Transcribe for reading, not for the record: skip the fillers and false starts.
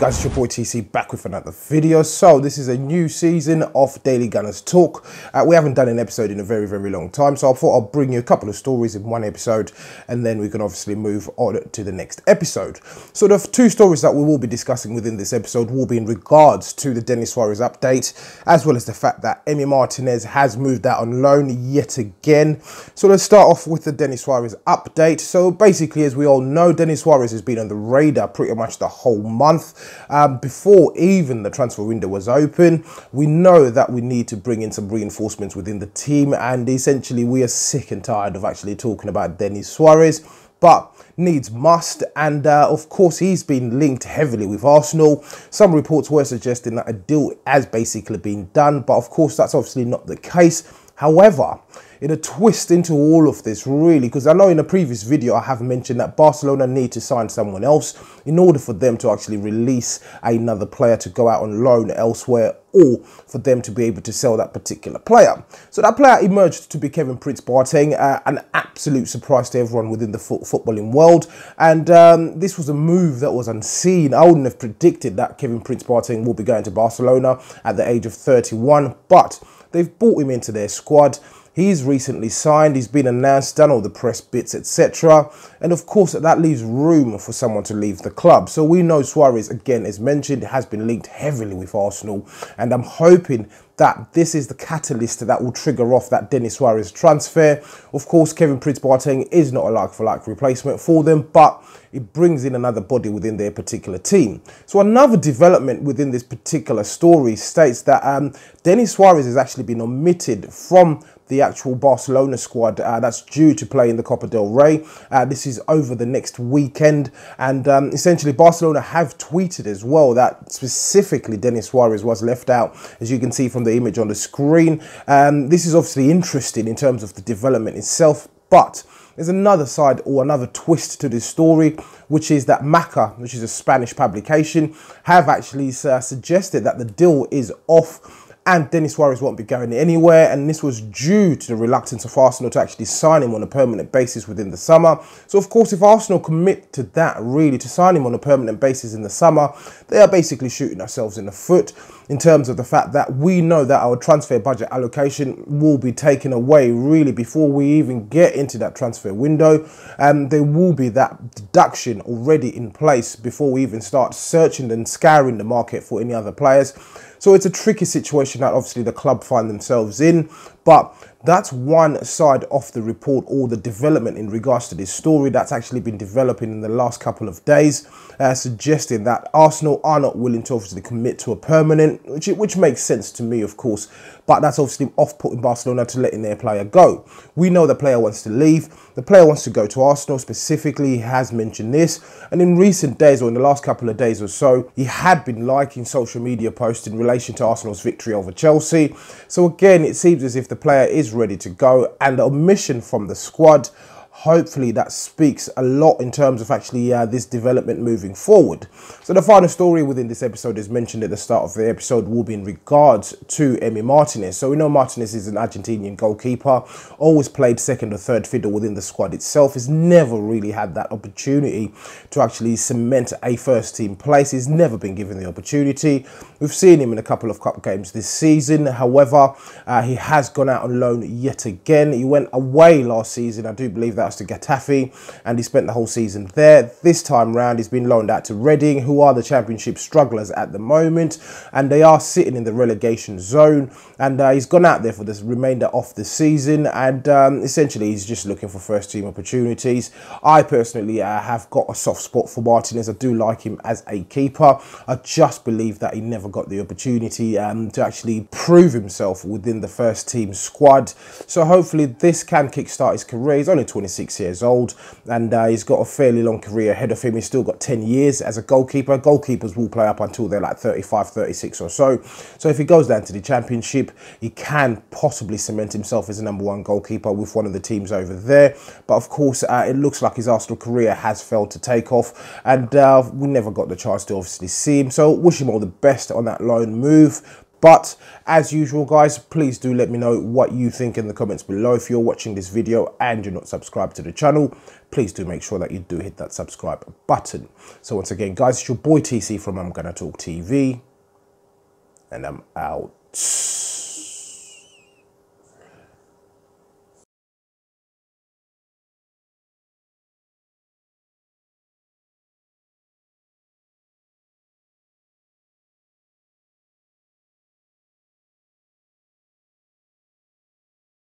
Guys, it's your boy TC back with another video. So this is a new season of Daily Gunners Talk. We haven't done an episode in a very long time, so I thought I'll bring you a couple of stories in one episode and then we can obviously move on to the next episode. So the two stories that we will be discussing within this episode will be in regards to the Denis Suarez update, as well as the fact that Emiliano Martinez has moved out on loan yet again. So let's start off with the Denis Suarez update. So basically, as we all know, Denis Suarez has been on the radar pretty much the whole month. Before even the transfer window was open. We know that we need to bring in some reinforcements within the team, and essentially we are sick and tired of actually talking about Denis Suarez, but needs must. And of course, he's been linked heavily with Arsenal. Some reports were suggesting that a deal has basically been done, but of course that's obviously not the case. However, in a twist into all of this, really, because I know in a previous video I have mentioned that Barcelona need to sign someone else in order for them to actually release another player to go out on loan elsewhere, or for them to be able to sell that particular player. So that player emerged to be Kevin Prince Boateng, an absolute surprise to everyone within the footballing world. And this was a move that was unseen. I wouldn't have predicted that Kevin Prince Boateng will be going to Barcelona at the age of 31, but they've brought him into their squad. He's recently signed, he's been announced, done all the press bits, etc. And of course, that leaves room for someone to leave the club. So we know Suarez, again, as mentioned, has been linked heavily with Arsenal. And I'm hoping that this is the catalyst that will trigger off that Denis Suarez transfer. Of course, Kevin Prince Boateng is not a like-for-like replacement for them, but it brings in another body within their particular team. So another development within this particular story states that Denis Suarez has actually been omitted from the actual Barcelona squad that's due to play in the Copa del Rey. This is over the next weekend, and essentially Barcelona have tweeted as well that specifically Denis Suarez was left out, as you can see from the image on the screen. This is obviously interesting in terms of the development itself, but there's another side or another twist to this story, which is that Maca, which is a Spanish publication, have actually suggested that the deal is off and Denis Suarez won't be going anywhere, and this was due to the reluctance of Arsenal to actually sign him on a permanent basis within the summer. So of course, if Arsenal commit to that, really, to sign him on a permanent basis in the summer, they are basically shooting ourselves in the foot in terms of the fact that we know that our transfer budget allocation will be taken away really before we even get into that transfer window, and there will be that deduction already in place before we even start searching and scouring the market for any other players. So it's a tricky situation that obviously the club find themselves in, but that's one side of the report, or the development in regards to this story that's actually been developing in the last couple of days, suggesting that Arsenal are not willing to obviously commit to a permanent, which makes sense to me, of course, but that's obviously off-putting Barcelona to letting their player go. We know the player wants to leave, the player wants to go to Arsenal specifically, he has mentioned this, and in recent days, or in the last couple of days or so, he had been liking social media posts in relation to Arsenal's victory over Chelsea. So again, it seems as if the player is ready to go, and the omission from the squad, hopefully that speaks a lot in terms of actually this development moving forward. So the final story within this episode, as mentioned at the start of the episode, will be in regards to Emiliano Martinez. So we know Martinez is an Argentinian goalkeeper, always played second or third fiddle within the squad itself. He's never really had that opportunity to actually cement a first team place. He's never been given the opportunity. We've seen him in a couple of cup games this season. However, he has gone out on loan yet again. He went away last season, I do believe that to Getafe, and he spent the whole season there. This time round, he's been loaned out to Reading, who are the championship strugglers at the moment, and they are sitting in the relegation zone. And he's gone out there for the remainder of the season, and essentially he's just looking for first team opportunities. I personally have got a soft spot for Martinez. I do like him as a keeper. I just believe that he never got the opportunity to actually prove himself within the first team squad. So hopefully this can kickstart his career. He's only 26 years old, and he's got a fairly long career ahead of him. He's still got 10 years as a goalkeeper. Goalkeepers will play up until they're like 35, 36 or so. So if he goes down to the championship, he can possibly cement himself as a #1 goalkeeper with one of the teams over there. But of course, it looks like his Arsenal career has failed to take off, and we never got the chance to obviously see him. So wish him all the best on that loan move. But as usual, guys, please do let me know what you think in the comments below. If you're watching this video and you're not subscribed to the channel, please do make sure that you do hit that subscribe button. So once again, guys, it's your boy TC from I'm Gonna Talk TV, and I'm out.